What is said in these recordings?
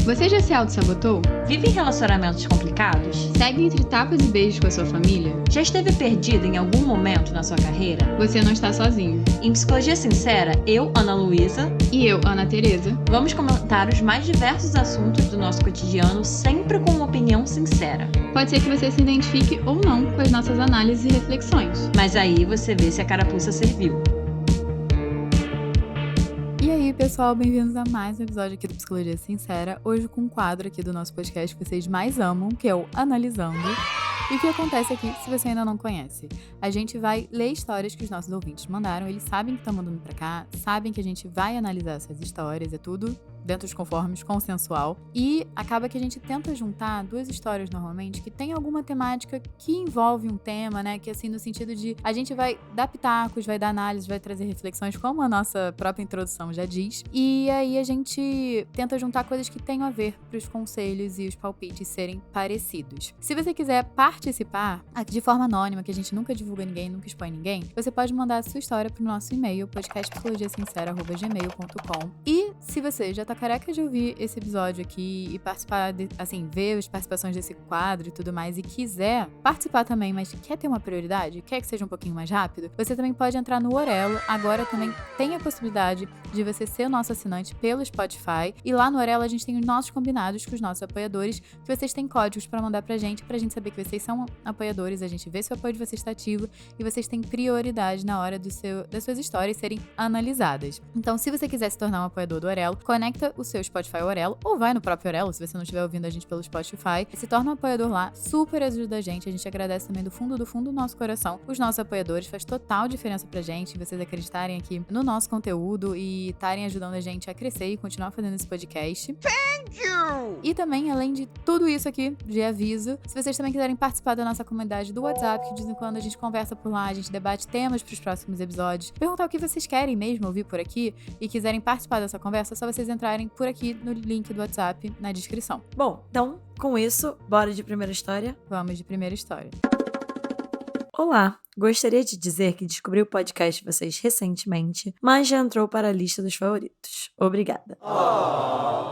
Você já se auto-sabotou? Vive em relacionamentos complicados? Segue entre tapas e beijos com a sua família? Já esteve perdido em algum momento na sua carreira? Você não está sozinho. Em Psicologia Sincera, eu, Ana Luísa, E eu, Ana Tereza, vamos comentar os mais diversos assuntos do nosso cotidiano, sempre com uma opinião sincera. pode ser que você se identifique ou não com as nossas análises e reflexões. Mas aí você vê se a carapuça serviu. E aí, pessoal, bem-vindos a mais um episódio aqui do Psicologia Sincera. Hoje com um quadro aqui do nosso podcast que vocês mais amam, que é o Analisando. E o que acontece aqui, se você ainda não conhece? A gente vai ler histórias que os nossos ouvintes mandaram, eles sabem que tá mandando pra cá, sabem que a gente vai analisar essas histórias, é tudo dentro dos conformes, consensual. E acaba que a gente tenta juntar duas histórias normalmente que tem alguma temática que envolve um tema, né? Que assim, no sentido de a gente vai dar pitacos, vai dar análise, vai trazer reflexões, como a nossa própria introdução já diz. E aí a gente tenta juntar coisas que tenham a ver para os conselhos e os palpites serem parecidos. Se você quiser participar de forma anônima, que a gente nunca divulga ninguém, nunca expõe ninguém, você pode mandar a sua história pro nosso e-mail, podcastpsicologiasincera@gmail.com. E se você já tá careca de ouvir esse episódio aqui e participar, ver as participações desse quadro e tudo mais, e quiser participar também, mas quer ter uma prioridade, quer que seja um pouquinho mais rápido, você também pode entrar no Orelo. Agora também tem a possibilidade de você ser nosso assinante pelo Spotify. E lá no Orelo a gente tem os nossos combinados com os nossos apoiadores, que vocês têm códigos pra mandar pra gente saber que vocês são apoiadores, a gente vê se o apoio de vocês está ativo e vocês têm prioridade na hora das suas histórias serem analisadas. Então, se você quiser se tornar um apoiador do Orelo, conecta o seu Spotify ao Orelo, ou vai no próprio Orelo, se você não estiver ouvindo a gente pelo Spotify, se torna um apoiador lá, super ajuda a gente agradece também do fundo do nosso coração os nossos apoiadores, faz total diferença pra gente, vocês acreditarem aqui no nosso conteúdo e estarem ajudando a gente a crescer e continuar fazendo esse podcast. Thank you! E também, além de tudo isso aqui, de aviso, se vocês também quiserem participar da nossa comunidade do WhatsApp, que de vez em quando a gente conversa por lá, a gente debate temas pros próximos episódios, perguntar o que vocês querem mesmo ouvir por aqui e quiserem participar dessa conversa, é só vocês entrarem por aqui no link do WhatsApp na descrição. Bom, então, com isso, bora de primeira história? Vamos de primeira história. Olá! Gostaria de dizer que descobri o podcast de vocês recentemente, mas já entrou para a lista dos favoritos. Obrigada.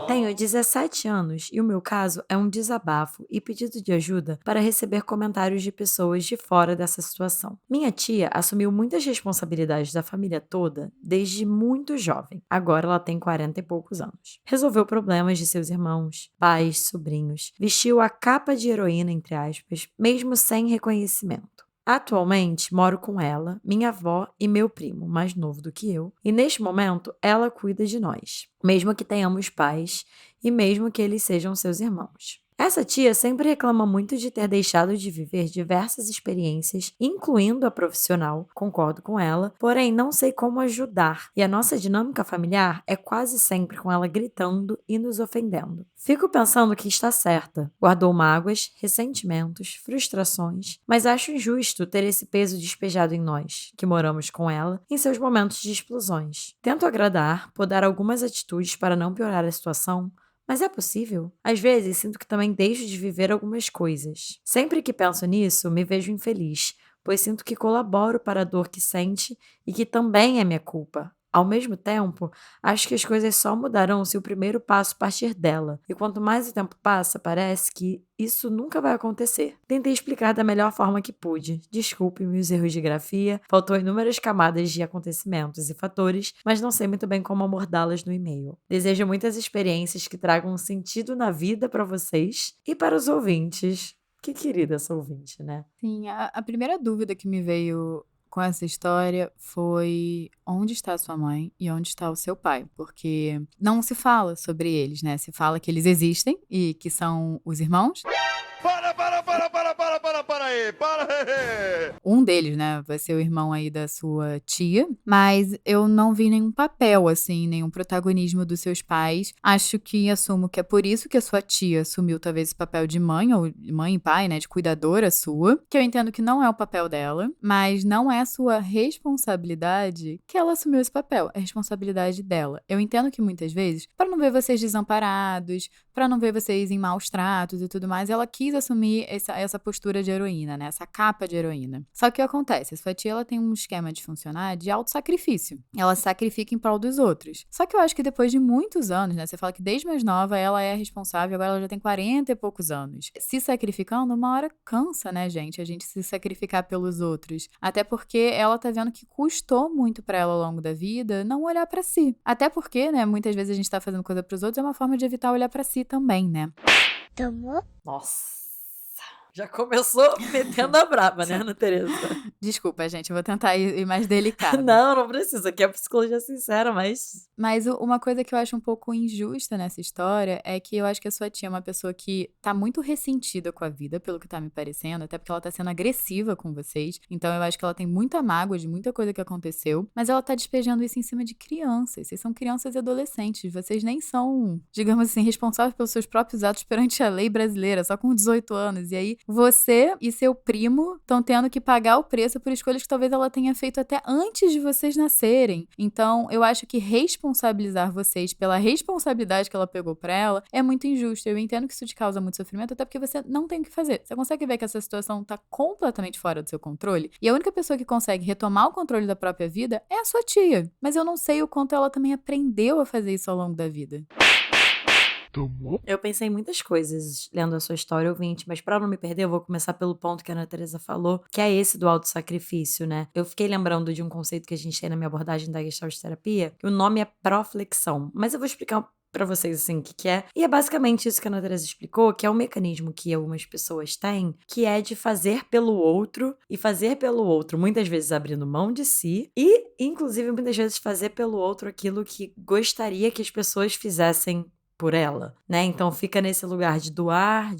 Tenho 17 anos e o meu caso é um desabafo e pedido de ajuda para receber comentários de pessoas de fora dessa situação. Minha tia assumiu muitas responsabilidades da família toda desde muito jovem. Agora ela tem 40 e poucos anos. Resolveu problemas de seus irmãos, pais, sobrinhos. Vestiu a capa de heroína, entre aspas, mesmo sem reconhecimento. Atualmente, moro com ela, minha avó e meu primo, mais novo do que eu, e neste momento ela cuida de nós, mesmo que tenhamos pais e mesmo que eles sejam seus irmãos. Essa tia sempre reclama muito de ter deixado de viver diversas experiências, incluindo a profissional, concordo com ela, porém não sei como ajudar, e a nossa dinâmica familiar é quase sempre com ela gritando e nos ofendendo. Fico pensando que está certa, guardou mágoas, ressentimentos, frustrações, mas acho injusto ter esse peso despejado em nós, que moramos com ela, em seus momentos de explosões. Tento agradar, podar algumas atitudes para não piorar a situação, mas é possível? Às vezes, sinto que também deixo de viver algumas coisas. Sempre que penso nisso, me vejo infeliz, pois sinto que colaboro para a dor que sente e que também é minha culpa. Ao mesmo tempo, acho que as coisas só mudarão se o primeiro passo partir dela. E quanto mais o tempo passa, parece que isso nunca vai acontecer. Tentei explicar da melhor forma que pude. Desculpe-me os erros de grafia, faltou inúmeras camadas de acontecimentos e fatores, mas não sei muito bem como abordá-las no e-mail. Desejo muitas experiências que tragam um sentido na vida para vocês e para os ouvintes. Que querida essa ouvinte, né? Sim, a primeira dúvida que me veio com essa história foi onde está sua mãe e onde está o seu pai, porque não se fala sobre eles, né? Se fala que eles existem e que são os irmãos. Para! Um deles, né, vai ser o irmão aí da sua tia, mas eu não vi nenhum papel, assim, nenhum protagonismo dos seus pais. Acho que assumo que é por isso que a sua tia assumiu talvez esse papel de mãe, ou mãe e pai, né, de cuidadora sua, que eu entendo que não é o papel dela, mas não é a sua responsabilidade que ela assumiu esse papel, é responsabilidade dela. Eu entendo que muitas vezes, para não ver vocês desamparados, para não ver vocês em maus tratos e tudo mais, ela quis assumir essa postura de heroína, né? Essa capa de heroína. Só que o que acontece? A sua tia, ela tem um esquema de funcionar de autossacrifício. Ela se sacrifica em prol dos outros. Só que eu acho que depois de muitos anos, né? Você fala que desde mais nova ela é responsável, agora ela já tem 40 e poucos anos. Se sacrificando, uma hora cansa, né, gente? A gente se sacrificar pelos outros. Até porque ela tá vendo que custou muito pra ela ao longo da vida não olhar pra si. Até porque, né, muitas vezes a gente tá fazendo coisa pros outros, é uma forma de evitar olhar pra si também, né? Nossa. Já começou metendo a braba, né, Ana Tereza? Desculpa, gente, eu vou tentar ir mais delicado. Não precisa, aqui é psicologia sincera, mas... Mas uma coisa que eu acho um pouco injusta nessa história é que eu acho que a sua tia é uma pessoa que tá muito ressentida com a vida, pelo que tá me parecendo, até porque ela tá sendo agressiva com vocês. Então eu acho que ela tem muita mágoa de muita coisa que aconteceu, mas ela tá despejando isso em cima de crianças. Vocês são crianças e adolescentes, vocês nem são, digamos assim, responsáveis pelos seus próprios atos perante a lei brasileira, só com 18 anos. E aí você e seu primo estão tendo que pagar o preço por escolhas que talvez ela tenha feito até antes de vocês nascerem. Então, eu acho que responsabilizar vocês pela responsabilidade que ela pegou pra ela é muito injusto. Eu entendo que isso te causa muito sofrimento, até porque você não tem o que fazer. Você consegue ver que essa situação tá completamente fora do seu controle? E a única pessoa que consegue retomar o controle da própria vida é a sua tia. Mas eu não sei o quanto ela também aprendeu a fazer isso ao longo da vida. Eu pensei em muitas coisas lendo a sua história, ouvinte, mas pra não me perder, eu vou começar pelo ponto que a Ana Tereza falou, que é esse do autossacrifício, né? Eu fiquei lembrando de um conceito que a gente tem na minha abordagem da Gestalt terapia, que o nome é proflexão, mas eu vou explicar pra vocês, assim, o que é. E é basicamente isso que a Ana Tereza explicou, que é um mecanismo que algumas pessoas têm, que é de fazer pelo outro, e fazer pelo outro, muitas vezes abrindo mão de si, e, inclusive, muitas vezes fazer pelo outro aquilo que gostaria que as pessoas fizessem por ela, né? Então fica nesse lugar de doar,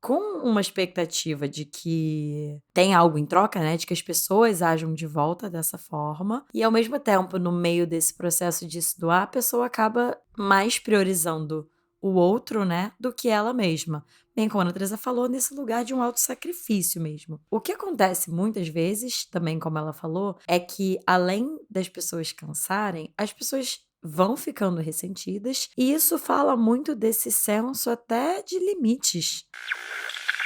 com uma expectativa de que tem algo em troca, né? De que as pessoas ajam de volta dessa forma. E ao mesmo tempo, no meio desse processo de se doar, a pessoa acaba mais priorizando o outro, né? Do que ela mesma. Bem, como a Ana Teresa falou, nesse lugar de um autossacrifício mesmo. O que acontece muitas vezes, também como ela falou, é que além das pessoas cansarem, as pessoas vão ficando ressentidas, e isso fala muito desse senso até de limites.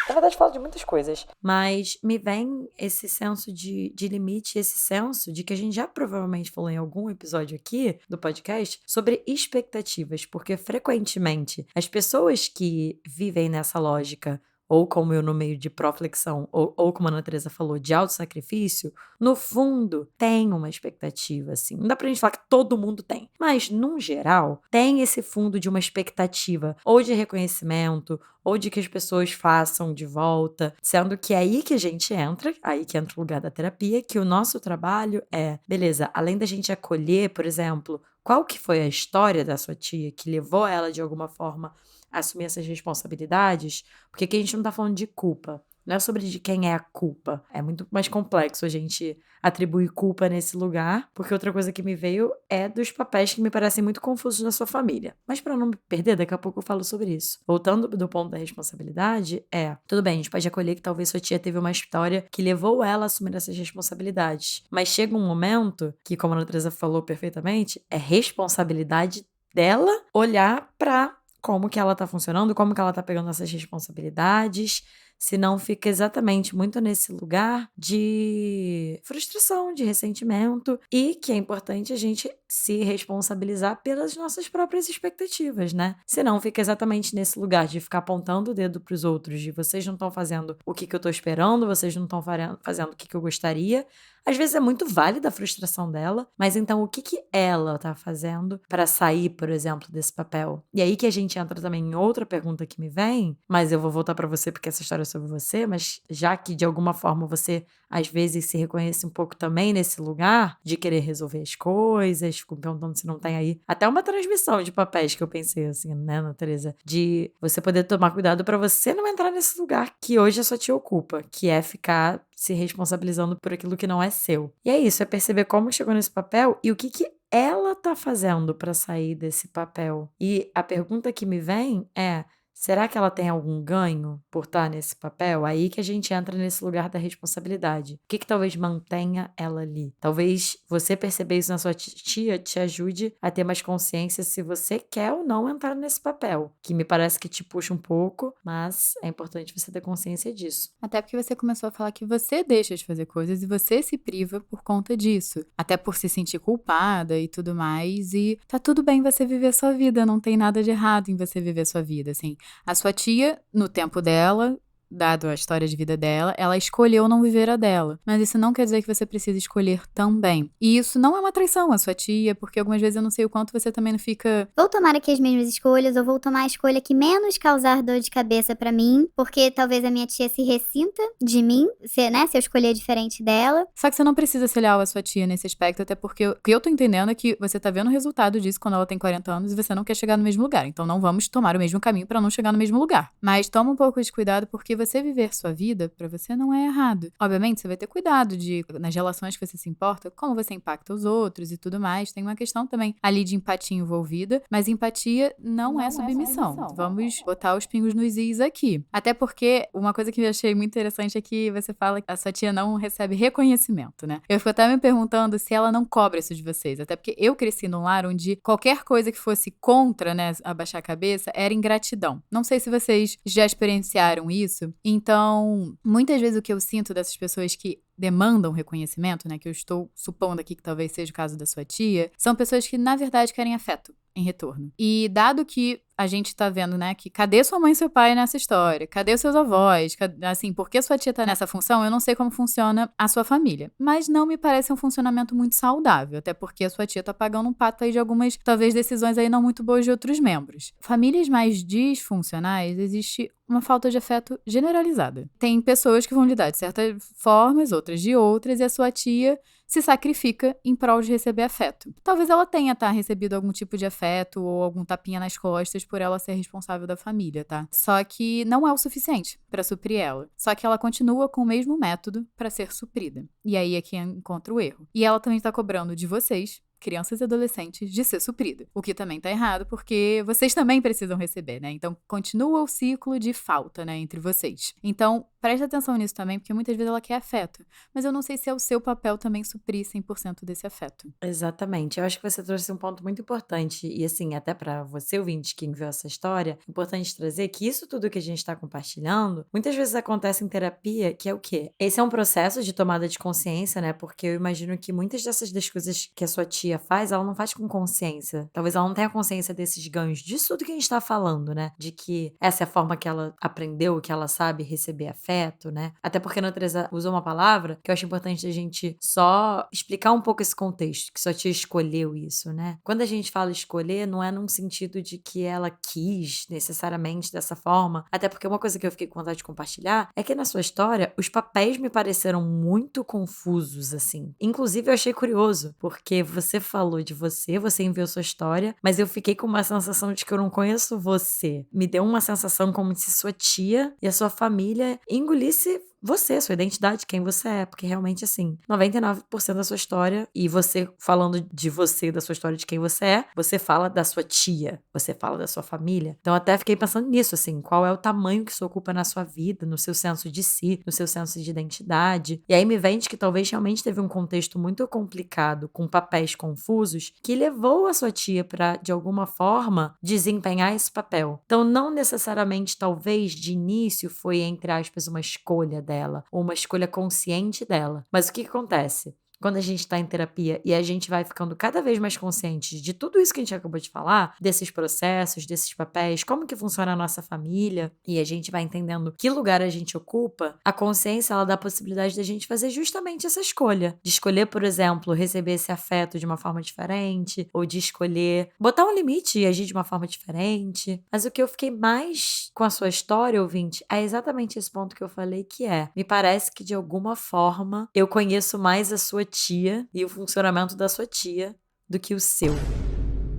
Na verdade, fala de muitas coisas, mas me vem esse senso de limite, esse senso de que a gente já provavelmente falou em algum episódio aqui do podcast sobre expectativas, porque frequentemente as pessoas que vivem nessa lógica, ou como eu no meio de proflexão, ou como a Ana Teresa falou, de autossacrifício, no fundo tem uma expectativa, assim. Não dá pra gente falar que todo mundo tem, mas, num geral, tem esse fundo de uma expectativa, ou de reconhecimento, ou de que as pessoas façam de volta, sendo que é aí que a gente entra, aí que entra o lugar da terapia, que o nosso trabalho é, beleza, além da gente acolher, por exemplo, qual que foi a história da sua tia que levou ela, de alguma forma, a assumir essas responsabilidades, porque aqui a gente não tá falando de culpa, não é sobre de quem é a culpa, é muito mais complexo a gente atribuir culpa nesse lugar, porque outra coisa que me veio é dos papéis que me parecem muito confusos na sua família. Mas pra não me perder, daqui a pouco eu falo sobre isso. Voltando do ponto da responsabilidade, tudo bem, a gente pode acolher que talvez sua tia teve uma história que levou ela a assumir essas responsabilidades, mas chega um momento que, como a Ana Teresa falou perfeitamente, é responsabilidade dela olhar pra como que ela tá funcionando, como que ela tá pegando essas responsabilidades, senão fica exatamente muito nesse lugar de frustração, de ressentimento, e que é importante a gente se responsabilizar pelas nossas próprias expectativas, né? Senão fica exatamente nesse lugar de ficar apontando o dedo pros outros, de vocês não estão fazendo o que eu tô esperando, vocês não estão fazendo o que eu gostaria. Às vezes é muito válida a frustração dela, mas então o que ela tá fazendo para sair, por exemplo, desse papel? E aí que a gente entra também em outra pergunta que me vem, mas eu vou voltar para você porque essa história é sobre você, mas já que de alguma forma você às vezes se reconhece um pouco também nesse lugar de querer resolver as coisas, fico perguntando se não tem aí até uma transmissão de papéis que eu pensei assim, né, Ana Teresa, de você poder tomar cuidado para você não entrar nesse lugar que hoje a sua tia ocupa, que é ficar se responsabilizando por aquilo que não é seu. E é isso, é perceber como chegou nesse papel e o que ela tá fazendo para sair desse papel. E a pergunta que me vem é: será que ela tem algum ganho por estar nesse papel? Aí que a gente entra nesse lugar da responsabilidade. O que talvez mantenha ela ali? Talvez você perceber isso na sua tia te ajude a ter mais consciência se você quer ou não entrar nesse papel, que me parece que te puxa um pouco, mas é importante você ter consciência disso. Até porque você começou a falar que você deixa de fazer coisas e você se priva por conta disso. Até por se sentir culpada e tudo mais. E tá tudo bem você viver a sua vida, não tem nada de errado em você viver a sua vida, assim. A sua tia, no tempo dela, dado a história de vida dela, ela escolheu não viver a dela. Mas isso não quer dizer que você precisa escolher também. E isso não é uma traição à sua tia, porque algumas vezes eu não sei o quanto você também não fica... Vou tomar aqui as mesmas escolhas, ou vou tomar a escolha que menos causar dor de cabeça pra mim, porque talvez a minha tia se ressinta de mim, se eu escolher diferente dela. Só que você não precisa ser leal à sua tia nesse aspecto, até porque o que eu tô entendendo é que você tá vendo o resultado disso quando ela tem 40 anos e você não quer chegar no mesmo lugar. Então não vamos tomar o mesmo caminho pra não chegar no mesmo lugar. Mas toma um pouco de cuidado, porque você viver sua vida, pra você não é errado. Obviamente, você vai ter cuidado nas relações que você se importa, como você impacta os outros e tudo mais. Tem uma questão também ali de empatia envolvida, mas empatia não é submissão. Vamos botar os pingos nos is aqui. Até porque uma coisa que eu achei muito interessante é que você fala que a sua tia não recebe reconhecimento, né? Eu fico até me perguntando se ela não cobra isso de vocês. Até porque eu cresci num lar onde qualquer coisa que fosse contra, né, abaixar a cabeça, era ingratidão. Não sei se vocês já experienciaram isso. Então, muitas vezes o que eu sinto dessas pessoas que demandam reconhecimento, né, que eu estou supondo aqui que talvez seja o caso da sua tia, são pessoas que, na verdade, querem afeto em retorno. E dado que a gente tá vendo, né, que cadê sua mãe e seu pai nessa história? Cadê os seus avós? Assim, por que sua tia tá nessa função? Eu não sei como funciona a sua família. Mas não me parece um funcionamento muito saudável, até porque a sua tia tá pagando um pato aí de algumas, talvez, decisões aí não muito boas de outros membros. Famílias mais disfuncionais, existe uma falta de afeto generalizada. Tem pessoas que vão lidar de certas formas, outras de outras, e a sua tia se sacrifica em prol de receber afeto. Talvez ela tenha, recebido algum tipo de afeto ou algum tapinha nas costas por ela ser responsável da família, tá? Só que não é o suficiente pra suprir ela. Só que ela continua com o mesmo método pra ser suprida. E aí é que encontra o erro. E ela também tá cobrando de vocês, crianças e adolescentes, de ser suprida. O que também tá errado, porque vocês também precisam receber, né? Então, continua o ciclo de falta, né, entre vocês. Então, preste atenção nisso também, porque muitas vezes ela quer afeto. Mas eu não sei se é o seu papel também suprir 100% desse afeto. Exatamente. Eu acho que você trouxe um ponto muito importante. E assim, até pra você, ouvinte, que enviou essa história, é importante trazer que isso tudo que a gente tá compartilhando, muitas vezes acontece em terapia, que é o quê? Esse é um processo de tomada de consciência, né? Porque eu imagino que muitas das coisas que a sua tia faz, ela não faz com consciência. Talvez ela não tenha consciência desses ganhos, disso tudo que a gente tá falando, né? De que essa é a forma que ela aprendeu, que ela sabe receber afeto, né? Até porque a Teresa usou uma palavra que eu acho importante a gente só explicar um pouco esse contexto, que sua tia escolheu isso, né? Quando a gente fala escolher, não é num sentido de que ela quis necessariamente dessa forma, até porque uma coisa que eu fiquei com vontade de compartilhar é que na sua história, os papéis me pareceram muito confusos, assim. Inclusive, eu achei curioso, porque você falou de você enviou sua história, mas eu fiquei com uma sensação de que eu não conheço você. Me deu uma sensação como se sua tia e a sua família engolisse você, sua identidade, quem você é, porque realmente, assim, 99% da sua história, e você falando de você, da sua história, de quem você fala da sua tia, você fala da sua família. Então, até fiquei pensando nisso, assim, qual é o tamanho que isso ocupa na sua vida, no seu senso de si, no seu senso de identidade. E aí me vem de que talvez realmente teve um contexto muito complicado, com papéis confusos, que levou a sua tia para, de alguma forma, desempenhar esse papel. Então, não necessariamente, talvez, de início, foi, entre aspas, uma escolha dela, ou uma escolha consciente dela. Mas o que acontece? Quando a gente está em terapia e a gente vai ficando cada vez mais consciente de tudo isso que a gente acabou de falar, desses processos, desses papéis, como que funciona a nossa família, e a gente vai entendendo que lugar a gente ocupa, a consciência, ela dá a possibilidade da gente fazer justamente essa escolha. De escolher, por exemplo, receber esse afeto de uma forma diferente, ou de escolher botar um limite e agir de uma forma diferente. Mas o que eu fiquei mais com a sua história, ouvinte, é exatamente esse ponto que eu falei, que é, me parece que de alguma forma eu conheço mais a sua tia e o funcionamento da sua tia do que o seu.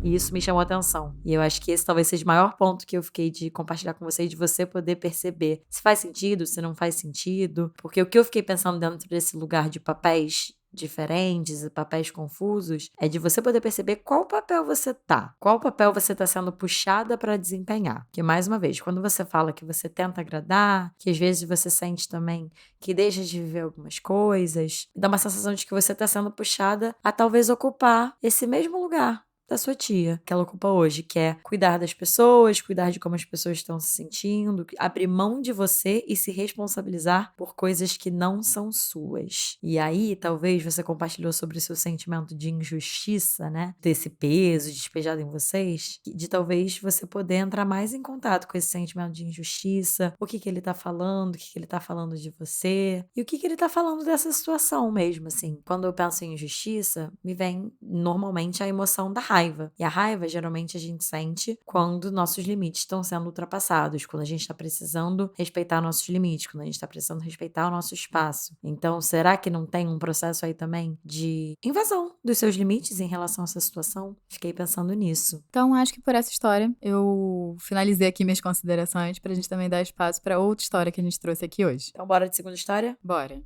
E isso me chamou a atenção. E eu acho que esse talvez seja o maior ponto que eu fiquei de compartilhar com você, de você poder perceber se faz sentido, se não faz sentido. Porque o que eu fiquei pensando dentro desse lugar de papéis diferentes e papéis confusos, é de você poder perceber qual papel você tá, qual papel você tá sendo puxada para desempenhar. Que, mais uma vez, quando você fala que você tenta agradar, que às vezes você sente também que deixa de viver algumas coisas, dá uma sensação de que você tá sendo puxada a talvez ocupar esse mesmo lugar da sua tia, que ela ocupa hoje, que é cuidar das pessoas, cuidar de como as pessoas estão se sentindo, abrir mão de você e se responsabilizar por coisas que não são suas. E aí, talvez você compartilhou sobre o seu sentimento de injustiça, né? Desse peso despejado em vocês, de talvez você poder entrar mais em contato com esse sentimento de injustiça, o que ele tá falando, o que ele tá falando de você, e o que ele tá falando dessa situação mesmo, assim. Quando eu penso em injustiça, me vem normalmente a emoção da raiva. E a raiva, geralmente, a gente sente quando nossos limites estão sendo ultrapassados, quando a gente está precisando respeitar nossos limites, quando a gente está precisando respeitar o nosso espaço. Então, será que não tem um processo aí também de invasão dos seus limites em relação a essa situação? Fiquei pensando nisso. Então, acho que por essa história, eu finalizei aqui minhas considerações pra gente também dar espaço pra outra história que a gente trouxe aqui hoje. Então, bora de segunda história? Bora!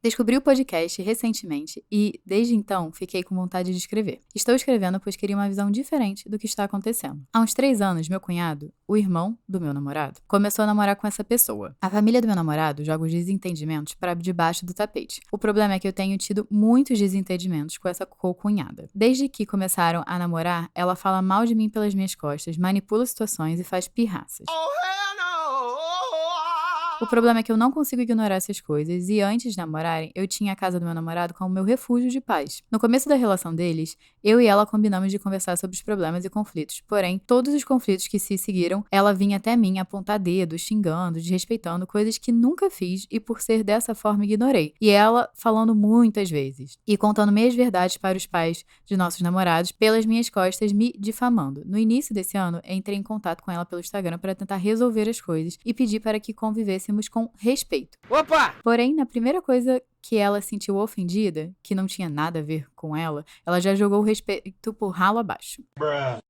Descobri o podcast recentemente e, desde então, fiquei com vontade de escrever. Estou escrevendo pois queria uma visão diferente do que está acontecendo. Há uns 3 anos, meu cunhado, o irmão do meu namorado, começou a namorar com essa pessoa. A família do meu namorado joga os desentendimentos para debaixo do tapete. O problema é que eu tenho tido muitos desentendimentos com essa co-cunhada. Desde que começaram a namorar, ela fala mal de mim pelas minhas costas, manipula situações e faz pirraças. O problema é que eu não consigo ignorar essas coisas e antes de namorarem, eu tinha a casa do meu namorado como meu refúgio de paz. No começo da relação deles, eu e ela combinamos de conversar sobre os problemas e conflitos. Porém, todos os conflitos que se seguiram, ela vinha até mim apontar dedos, xingando, desrespeitando, coisas que nunca fiz e por ser dessa forma ignorei. E ela falando muitas vezes e contando meias verdades para os pais de nossos namorados pelas minhas costas, me difamando. No início desse ano, entrei em contato com ela pelo Instagram para tentar resolver as coisas e pedir para que convivêssemos com respeito. Opa! Porém, na primeira coisa que ela sentiu ofendida, que não tinha nada a ver com ela já jogou o respeito por ralo abaixo.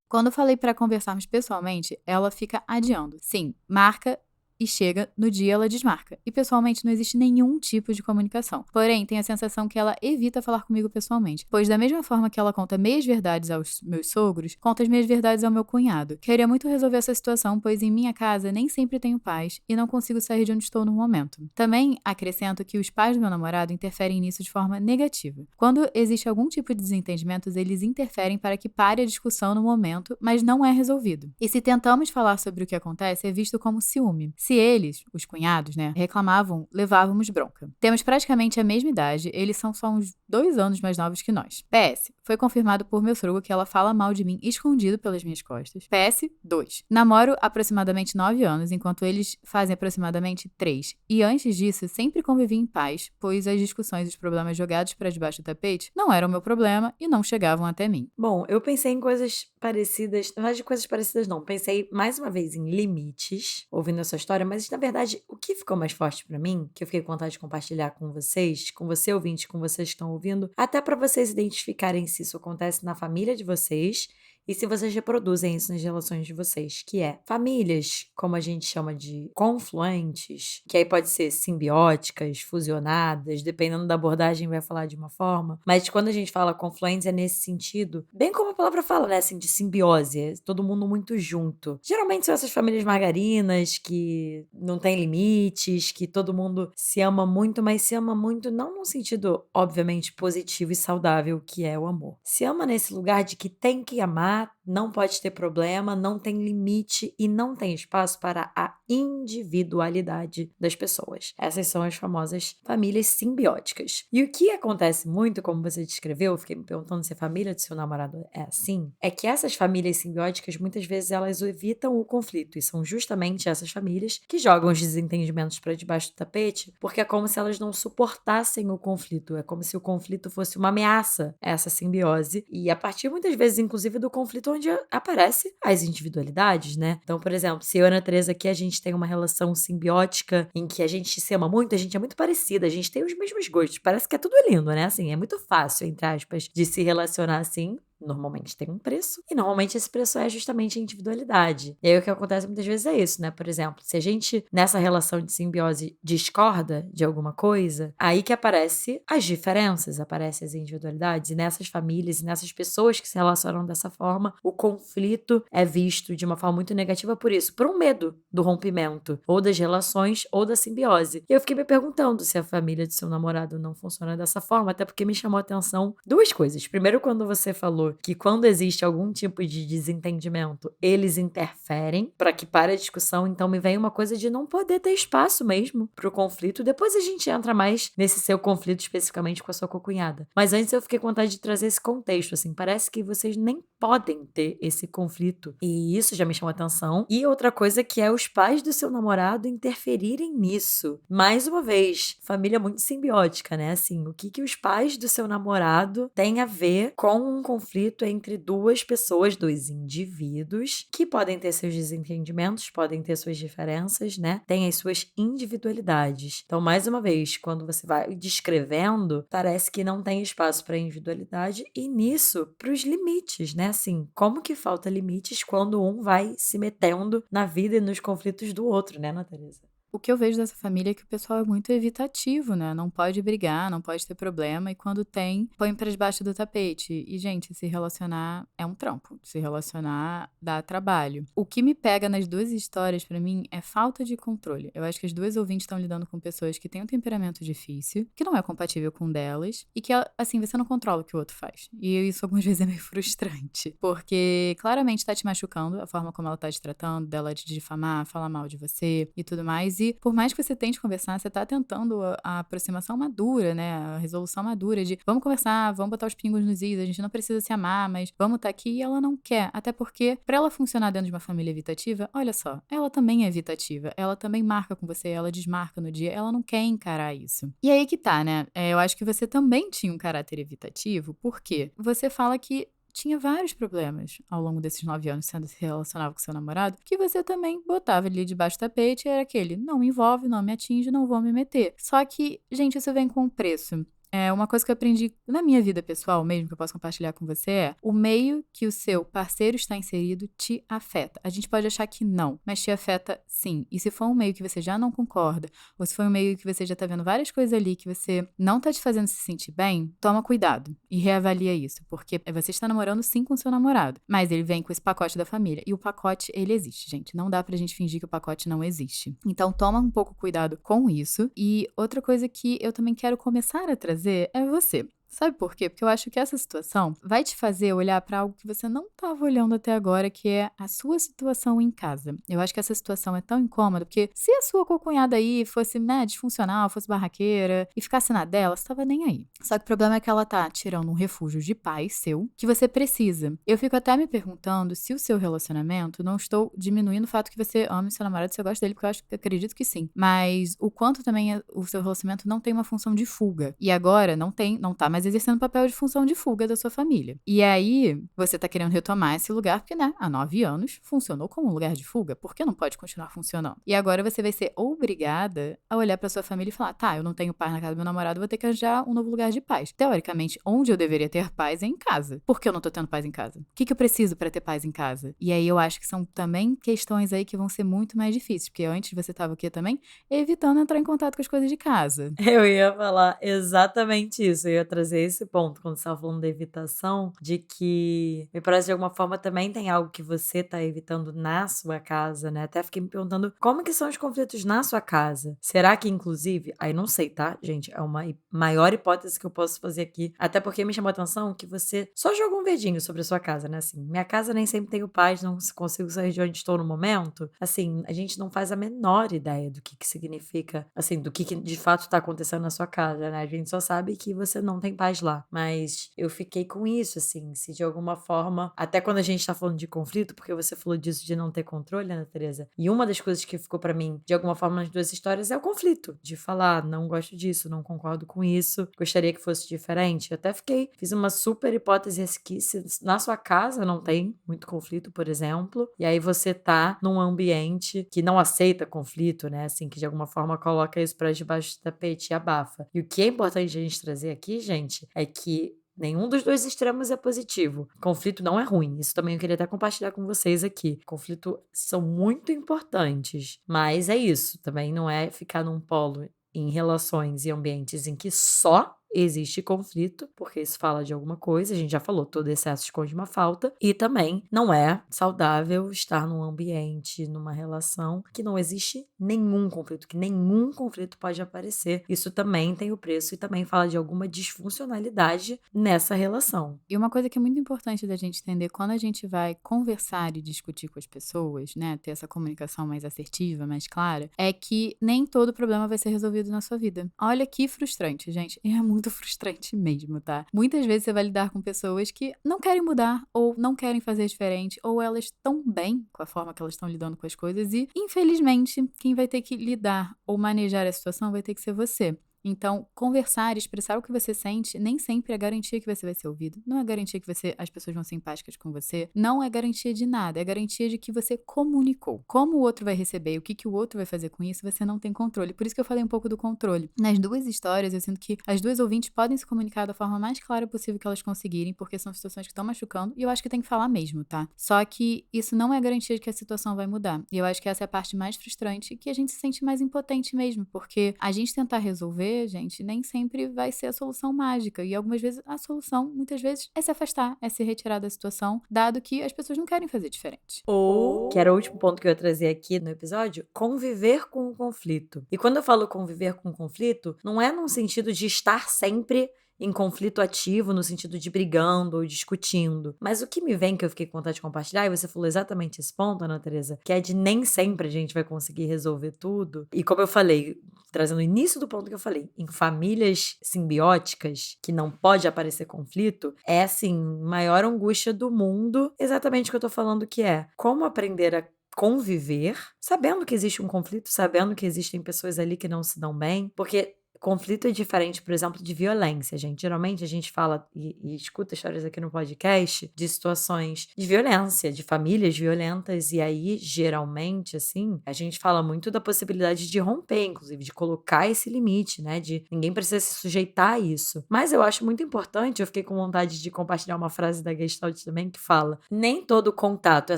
Quando eu falei para conversarmos pessoalmente, ela fica adiando. Sim, marca e chega, no dia ela desmarca. E pessoalmente não existe nenhum tipo de comunicação. Porém, tenho a sensação que ela evita falar comigo pessoalmente, pois da mesma forma que ela conta meias verdades aos meus sogros, conta as meias verdades ao meu cunhado. Queria muito resolver essa situação, pois em minha casa nem sempre tenho paz e não consigo sair de onde estou no momento. Também acrescento que os pais do meu namorado interferem nisso de forma negativa. Quando existe algum tipo de desentendimento, eles interferem para que pare a discussão no momento, mas não é resolvido. E se tentamos falar sobre o que acontece, é visto como ciúme. Se eles, os cunhados, reclamavam, levávamos bronca. Temos praticamente a mesma idade, eles são só uns 2 anos mais novos que nós. PS, foi confirmado por meu sogro que ela fala mal de mim escondido pelas minhas costas. PS 2. Namoro aproximadamente 9 anos, enquanto eles fazem aproximadamente 3. E antes disso, sempre convivi em paz, pois as discussões e os problemas jogados para debaixo do tapete não eram meu problema e não chegavam até mim. Bom, eu pensei em coisas parecidas, na verdade, coisas parecidas não. Pensei mais uma vez em limites, ouvindo essa história, mas na verdade, o que ficou mais forte pra mim, que eu fiquei com vontade de compartilhar com vocês, com você ouvinte, com vocês que estão ouvindo, até pra vocês identificarem se isso acontece na família de vocês e se vocês reproduzem isso nas relações de vocês, que é famílias, como a gente chama de confluentes, que aí pode ser simbióticas, fusionadas, dependendo da abordagem vai falar de uma forma, mas quando a gente fala confluentes é nesse sentido, bem como a palavra fala, né, assim, de simbiose, é todo mundo muito junto. Geralmente são essas famílias margarinas que não tem limites, que todo mundo se ama muito, mas se ama muito não num sentido, obviamente, positivo e saudável, que é o amor. Se ama nesse lugar de que tem que amar, não pode ter problema, não tem limite e não tem espaço para a individualidade das pessoas. Essas são as famosas famílias simbióticas. E o que acontece muito, como você descreveu, eu fiquei me perguntando se a família do seu namorado é assim, é que essas famílias simbióticas, muitas vezes, elas evitam o conflito, e são justamente essas famílias que jogam os desentendimentos para debaixo do tapete, porque é como se elas não suportassem o conflito, é como se o conflito fosse uma ameaça a essa simbiose, e a partir, muitas vezes, inclusive, do conflito onde aparece as individualidades, né? Então, por exemplo, se eu e a Ana Teresa aqui, a gente tem uma relação simbiótica em que a gente se ama muito, a gente é muito parecida, a gente tem os mesmos gostos, parece que é tudo lindo, né? Assim, é muito fácil, entre aspas, de se relacionar assim, normalmente tem um preço, e normalmente esse preço é justamente a individualidade. E aí o que acontece muitas vezes é isso, né? Por exemplo, se a gente, nessa relação de simbiose, discorda de alguma coisa, aí que aparece as diferenças, aparecem as individualidades, e nessas famílias, e nessas pessoas que se relacionam dessa forma, o conflito é visto de uma forma muito negativa por isso, por um medo do rompimento, ou das relações, ou da simbiose. E eu fiquei me perguntando se a família do seu namorado não funciona dessa forma, até porque me chamou a atenção duas coisas. Primeiro, quando você falou que quando existe algum tipo de desentendimento, eles interferem para que pare a discussão, então me vem uma coisa de não poder ter espaço mesmo pro conflito. Depois a gente entra mais nesse seu conflito especificamente com a sua cocunhada. Mas antes eu fiquei com vontade de trazer esse contexto, assim, parece que vocês nem podem ter esse conflito. E isso já me chamou a atenção. E outra coisa que é os pais do seu namorado interferirem nisso. Mais uma vez, família muito simbiótica, né? Assim, o que os pais do seu namorado têm a ver com um conflito entre duas pessoas, dois indivíduos, que podem ter seus desentendimentos, podem ter suas diferenças, né? Tem as suas individualidades. Então, mais uma vez, quando você vai descrevendo, parece que não tem espaço para individualidade e nisso, para os limites, né? Assim, como que falta limites quando um vai se metendo na vida e nos conflitos do outro, né, Ana Teresa? O que eu vejo dessa família é que o pessoal é muito evitativo, né? Não pode brigar, não pode ter problema. E quando tem, põe pra debaixo do tapete. E, gente, se relacionar é um trampo. Se relacionar dá trabalho. O que me pega nas duas histórias, pra mim, é falta de controle. Eu acho que as duas ouvintes estão lidando com pessoas que têm um temperamento difícil, que não é compatível com o delas, e que, assim, você não controla o que o outro faz. E isso, algumas vezes, é meio frustrante. Porque, claramente, tá te machucando, a forma como ela tá te tratando, dela te difamar, falar mal de você e tudo mais. E por mais que você tente conversar, você tá tentando a aproximação madura, né? A resolução madura de vamos conversar, vamos botar os pingos nos is, a gente não precisa se amar, mas vamos estar aqui. E ela não quer. Até porque, pra ela funcionar dentro de uma família evitativa, olha só, ela também é evitativa. Ela também marca com você, ela desmarca no dia, ela não quer encarar isso. E aí que tá, né? Eu acho que você também tinha um caráter evitativo, porque você fala que tinha vários problemas ao longo desses 9 anos sendo se relacionava com seu namorado, que você também botava ali debaixo do tapete e era aquele, não me envolve, não me atinge, não vou me meter. Só que, gente, isso vem com preço. Uma coisa que eu aprendi na minha vida pessoal mesmo, que eu posso compartilhar com você, é o meio que o seu parceiro está inserido te afeta. A gente pode achar que não, mas te afeta sim. E se for um meio que você já não concorda, ou se for um meio que você já tá vendo várias coisas ali que você não tá te fazendo se sentir bem, toma cuidado e reavalia isso. Porque você está namorando sim com o seu namorado, mas ele vem com esse pacote da família. E o pacote, ele existe, gente. Não dá pra gente fingir que o pacote não existe. Então toma um pouco cuidado com isso. E outra coisa que eu também quero começar a trazer é você. Sabe por quê? Porque eu acho que essa situação vai te fazer olhar pra algo que você não estava olhando até agora, que é a sua situação em casa. Eu acho que essa situação é tão incômoda, porque se a sua cocunhada aí fosse, né, disfuncional, fosse barraqueira e ficasse na dela, você tava nem aí. Só que o problema é que ela tá tirando um refúgio de paz seu, que você precisa. Eu fico até me perguntando se o seu relacionamento, não estou diminuindo o fato que você ama o seu namorado, você gosta dele, porque eu acredito que sim. Mas o quanto também o seu relacionamento não tem uma função de fuga. E agora não tá mais exercendo o papel de função de fuga da sua família. E aí, você tá querendo retomar esse lugar, porque, né, há 9 anos funcionou como um lugar de fuga, por que não pode continuar funcionando? E agora você vai ser obrigada a olhar pra sua família e falar, tá, eu não tenho paz na casa do meu namorado, vou ter que arranjar um novo lugar de paz. Teoricamente, onde eu deveria ter paz é em casa. Por que eu não tô tendo paz em casa? O que eu preciso pra ter paz em casa? E aí eu acho que são também questões aí que vão ser muito mais difíceis, porque antes você tava o quê também? Evitando entrar em contato com as coisas de casa. Eu ia falar exatamente isso, eu ia trazer esse ponto, quando você estava falando da evitação, de que me parece de alguma forma também tem algo que você tá evitando na sua casa, né? Até fiquei me perguntando como que são os conflitos na sua casa. Será que, inclusive, aí não sei, tá, gente? É uma maior hipótese que eu posso fazer aqui, até porque me chamou a atenção que você só jogou um verdinho sobre a sua casa, né? Assim, minha casa nem sempre tenho paz, não consigo sair de onde estou no momento. Assim, a gente não faz a menor ideia do que significa, assim, do que de fato tá acontecendo na sua casa, né? A gente só sabe que você não tem paz lá. Mas eu fiquei com isso, assim, se de alguma forma, até quando a gente tá falando de conflito, porque você falou disso de não ter controle, Ana Teresa, e uma das coisas que ficou pra mim, de alguma forma, nas duas histórias é o conflito, de falar, não gosto disso, não concordo com isso, gostaria que fosse diferente. Eu até fiz uma super hipótese que se na sua casa não tem muito conflito, por exemplo, e aí você tá num ambiente que não aceita conflito, né, assim, que de alguma forma coloca isso pra debaixo do tapete e abafa. E o que é importante a gente trazer aqui, gente, é que Nenhum dos dois extremos é positivo. Conflito não é ruim. Isso também eu queria até compartilhar com vocês aqui. Conflito são muito importantes. Mas é isso. Também não é ficar num polo em relações e ambientes em que só existe conflito, porque isso fala de alguma coisa, a gente já falou, todo excesso esconde uma falta, e também não é saudável estar num ambiente, numa relação que não existe nenhum conflito, que nenhum conflito pode aparecer. Isso também tem o preço e também fala de alguma disfuncionalidade nessa relação. E uma coisa que é muito importante da gente entender quando a gente vai conversar e discutir com as pessoas, né, ter essa comunicação mais assertiva, mais clara, é que nem todo problema vai ser resolvido na sua vida. Olha que frustrante, gente. É muito frustrante mesmo, tá? Muitas vezes você vai lidar com pessoas que não querem mudar, ou não querem fazer diferente, ou elas estão bem com a forma que elas estão lidando com as coisas e, infelizmente, quem vai ter que lidar ou manejar a situação vai ter que ser você. Então, conversar, expressar o que você sente, nem sempre é garantia que você vai ser ouvido. Não é garantia que as pessoas vão ser empáticas com você. Não é garantia de nada. É garantia de que você comunicou. Como o outro vai receber, o que o outro vai fazer com isso, você não tem controle. Por isso que eu falei um pouco do controle. Nas duas histórias, eu sinto que as duas ouvintes podem se comunicar da forma mais clara possível que elas conseguirem, porque são situações que estão machucando, e eu acho que tem que falar mesmo, tá? Só que isso não é garantia de que a situação vai mudar. E eu acho que essa é a parte mais frustrante, que a gente se sente mais impotente mesmo, porque a gente tentar resolver, gente, nem sempre vai ser a solução mágica. E algumas vezes a solução, muitas vezes, é se afastar, é se retirar da situação, dado que as pessoas não querem fazer diferente. Ou, que era o último ponto que eu ia trazer aqui no episódio, conviver com o conflito. E quando eu falo conviver com o conflito, não é num sentido de estar sempre em conflito ativo, no sentido de brigando ou discutindo. Mas o que me vem, que eu fiquei com vontade de compartilhar, e você falou exatamente esse ponto, Ana Teresa, que é de nem sempre a gente vai conseguir resolver tudo. E como eu falei, trazendo o início do ponto que eu falei, em famílias simbióticas, que não pode aparecer conflito, é assim, maior angústia do mundo, exatamente o que eu tô falando, que é como aprender a conviver, sabendo que existe um conflito, sabendo que existem pessoas ali que não se dão bem, porque conflito é diferente, por exemplo, de violência, gente. Geralmente a gente fala e escuta histórias aqui no podcast de situações de violência, de famílias violentas, e aí, geralmente, assim, a gente fala muito da possibilidade de romper, inclusive, de colocar esse limite, né? De ninguém precisa se sujeitar a isso. Mas eu acho muito importante, eu fiquei com vontade de compartilhar uma frase da Gestalt também que fala: nem todo contato é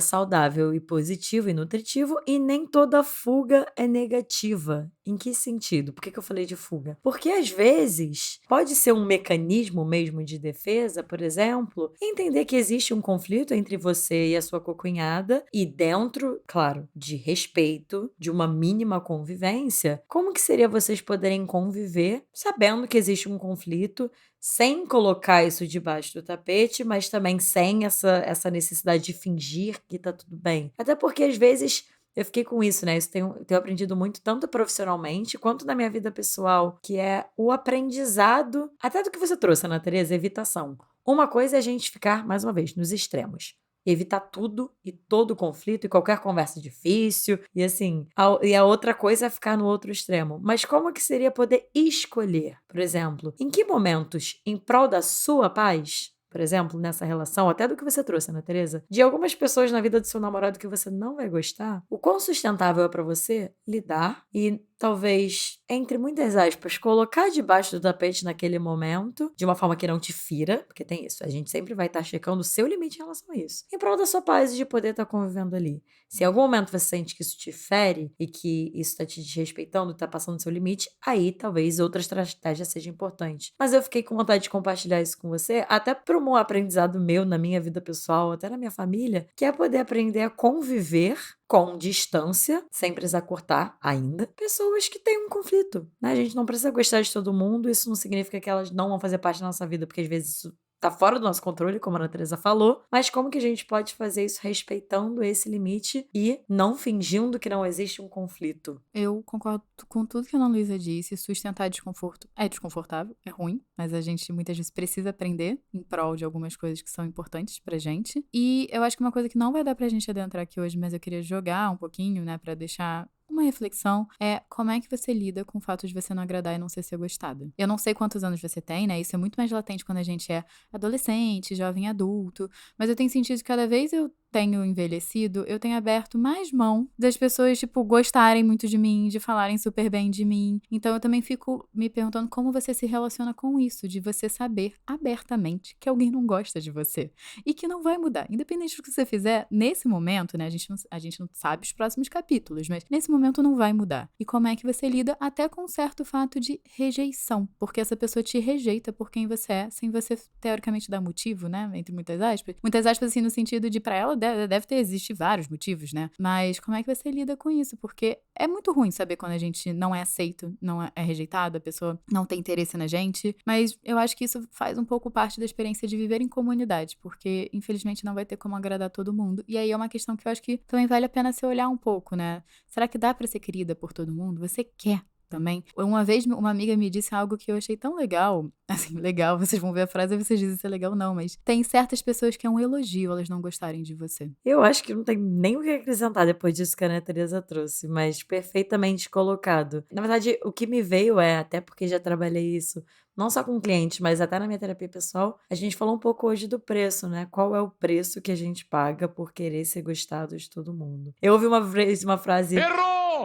saudável e positivo e nutritivo, e nem toda fuga é negativa. Em que sentido? Por que eu falei de fuga? Porque às vezes pode ser um mecanismo mesmo de defesa, por exemplo, entender que existe um conflito entre você e a sua cocunhada e dentro, claro, de respeito, de uma mínima convivência, como que seria vocês poderem conviver sabendo que existe um conflito, sem colocar isso debaixo do tapete, mas também sem essa necessidade de fingir que tá tudo bem. Até porque às vezes eu fiquei com isso, né? Isso tenho aprendido muito, tanto profissionalmente quanto na minha vida pessoal, que é o aprendizado, até do que você trouxe, Ana Teresa, evitação. Uma coisa é a gente ficar, mais uma vez, nos extremos. Evitar tudo e todo conflito e qualquer conversa difícil. E assim, a outra coisa é ficar no outro extremo. Mas como que seria poder escolher? Por exemplo, em que momentos, em prol da sua paz, por exemplo, nessa relação, até do que você trouxe, Ana Teresa, de algumas pessoas na vida do seu namorado que você não vai gostar, o quão sustentável é pra você lidar e talvez, entre muitas aspas, colocar debaixo do tapete naquele momento, de uma forma que não te fira, porque tem isso, a gente sempre vai estar checando o seu limite em relação a isso, em prol da sua paz e de poder estar convivendo ali. Se em algum momento você sente que isso te fere e que isso está te desrespeitando, está passando do seu limite, aí talvez outra estratégia seja importante. Mas eu fiquei com vontade de compartilhar isso com você, até para um aprendizado meu na minha vida pessoal, até na minha família, que é poder aprender a conviver com distância, sem precisar cortar ainda, pessoas que têm um conflito, né? A gente não precisa gostar de todo mundo, isso não significa que elas não vão fazer parte da nossa vida, porque às vezes isso tá fora do nosso controle, como a Ana Teresa falou, mas como que a gente pode fazer isso respeitando esse limite e não fingindo que não existe um conflito? Eu concordo com tudo que a Ana Luísa disse. Sustentar desconforto é desconfortável, é ruim, mas a gente muitas vezes precisa aprender em prol de algumas coisas que são importantes pra gente. E eu acho que uma coisa que não vai dar pra gente adentrar aqui hoje, mas eu queria jogar um pouquinho, né, pra deixar uma reflexão, é como é que você lida com o fato de você não agradar e não ser gostada. Eu não sei quantos anos você tem, né? Isso é muito mais latente quando a gente é adolescente, jovem adulto, mas eu tenho sentido que cada vez eu tenho envelhecido, eu tenho aberto mais mão das pessoas, tipo, gostarem muito de mim, de falarem super bem de mim. Então eu também fico me perguntando como você se relaciona com isso, de você saber abertamente que alguém não gosta de você e que não vai mudar. Independente do que você fizer, nesse momento, né, a gente não sabe os próximos capítulos, mas nesse momento não vai mudar. E como é que você lida até com um certo fato de rejeição, porque essa pessoa te rejeita por quem você é, sem você teoricamente dar motivo, né, entre muitas aspas. Muitas aspas assim no sentido de pra ela deve existir vários motivos, né, mas como é que você lida com isso? Porque é muito ruim saber quando a gente não é aceito, não é rejeitado, a pessoa não tem interesse na gente, mas eu acho que isso faz um pouco parte da experiência de viver em comunidade, porque infelizmente não vai ter como agradar todo mundo. E aí é uma questão que eu acho que também vale a pena se olhar um pouco, né? Será que dá pra ser querida por todo mundo? Você quer também? Uma vez uma amiga me disse algo que eu achei tão legal, assim, legal, vocês vão ver a frase e vocês dizem se é legal ou não, mas tem certas pessoas que é um elogio elas não gostarem de você. Eu acho que não tem nem o que acrescentar depois disso que a Ana Teresa trouxe, mas perfeitamente colocado. Na verdade, o que me veio até porque já trabalhei isso, não só com clientes, mas até na minha terapia pessoal, a gente falou um pouco hoje do preço, né? Qual é o preço que a gente paga por querer ser gostado de todo mundo? Eu ouvi uma vez uma frase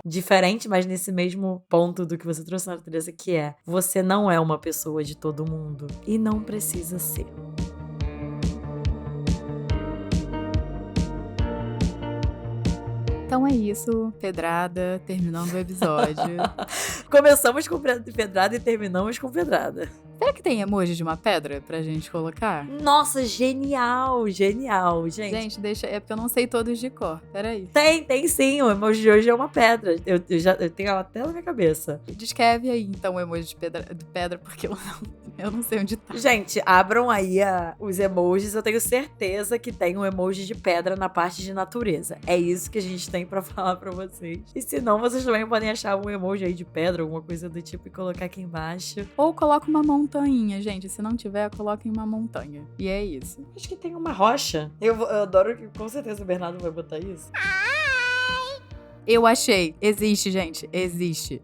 diferente, mas nesse mesmo ponto do que você trouxe, Ana Teresa, que é: você não é uma pessoa de todo mundo e não precisa ser. Então é isso, pedrada, terminando o episódio. Começamos com pedrada e terminamos com pedrada. Será que tem emoji de uma pedra pra gente colocar? Nossa, genial, genial, gente. Gente, deixa, é porque eu não sei todos de cor, peraí. Tem sim, o emoji de hoje é uma pedra. Eu tenho ela até na minha cabeça. Descreve aí, então, o emoji de pedra porque eu não sei onde tá. Gente, abram aí os emojis. Eu tenho certeza que tem um emoji de pedra na parte de natureza. É isso que a gente tem pra falar pra vocês. E se não, vocês também podem achar um emoji aí de pedra, alguma coisa do tipo, e colocar aqui embaixo. Ou coloca uma montanha, gente. Se não tiver, coloca em uma montanha. E é isso. Acho que tem uma rocha. Eu adoro que com certeza o Bernardo vai botar isso. Eu achei. Existe, gente. Existe.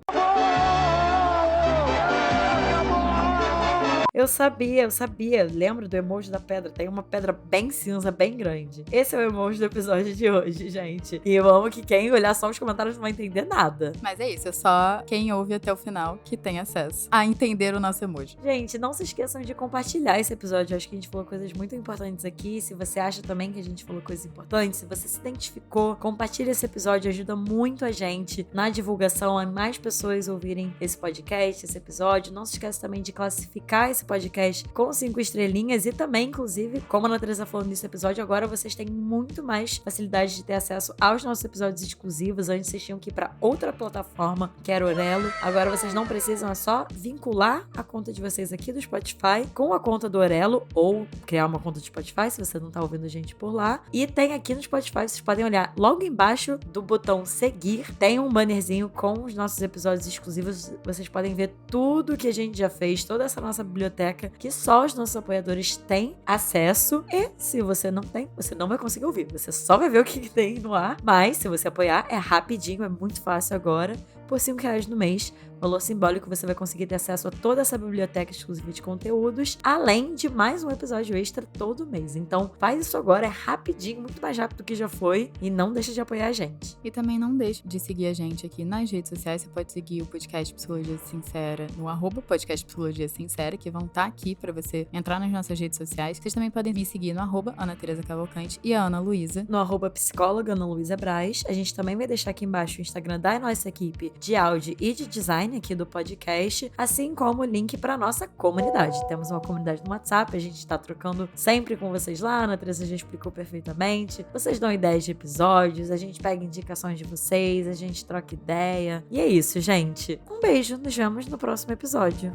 Eu sabia. Lembro do emoji da pedra. Tem uma pedra bem cinza, bem grande. Esse é o emoji do episódio de hoje, gente. E eu amo que quem olhar só os comentários não vai entender nada. Mas é isso, é só quem ouve até o final que tem acesso a entender o nosso emoji. Gente, não se esqueçam de compartilhar esse episódio. Eu acho que a gente falou coisas muito importantes aqui. Se você acha também que a gente falou coisas importantes, se você se identificou, compartilha esse episódio. Ajuda muito a gente na divulgação, a mais pessoas ouvirem esse podcast, esse episódio. Não se esqueça também de classificar esse podcast com 5 estrelinhas e também, inclusive, como a Ana Teresa falou nesse episódio, agora vocês têm muito mais facilidade de ter acesso aos nossos episódios exclusivos. Antes vocês tinham que ir pra outra plataforma, que era o Orelo. Agora vocês não precisam, é só vincular a conta de vocês aqui do Spotify com a conta do Orelo ou criar uma conta do Spotify, se você não tá ouvindo a gente por lá. E tem aqui no Spotify, vocês podem olhar logo embaixo do botão seguir, tem um bannerzinho com os nossos episódios exclusivos. Vocês podem ver tudo que a gente já fez, toda essa nossa biblioteca que só os nossos apoiadores têm acesso. E se você não tem, você não vai conseguir ouvir. Você só vai ver o que tem no ar. Mas se você apoiar, é rapidinho, é muito fácil agora. Por R$5 no mês, valor simbólico, você vai conseguir ter acesso a toda essa biblioteca exclusiva de conteúdos, além de mais um episódio extra todo mês. Então faz isso agora, é rapidinho, muito mais rápido do que já foi, e não deixa de apoiar a gente. E também não deixe de seguir a gente aqui nas redes sociais. Você pode seguir o podcast Psicologia Sincera no @podcast Psicologia Sincera, que vão estar aqui para você entrar nas nossas redes sociais. Vocês também podem me seguir no @Ana Teresa Cavalcante e a Ana Luísa no @psicóloga Ana Luísa Braz. A gente também vai deixar aqui embaixo o Instagram da nossa equipe de áudio e de design aqui do podcast, assim como o link para nossa comunidade. Temos uma comunidade no WhatsApp, a gente está trocando sempre com vocês lá. A Ana Teresa já explicou perfeitamente. Vocês dão ideias de episódios, a gente pega indicações de vocês, a gente troca ideia. E é isso, gente. Um beijo, nos vemos no próximo episódio.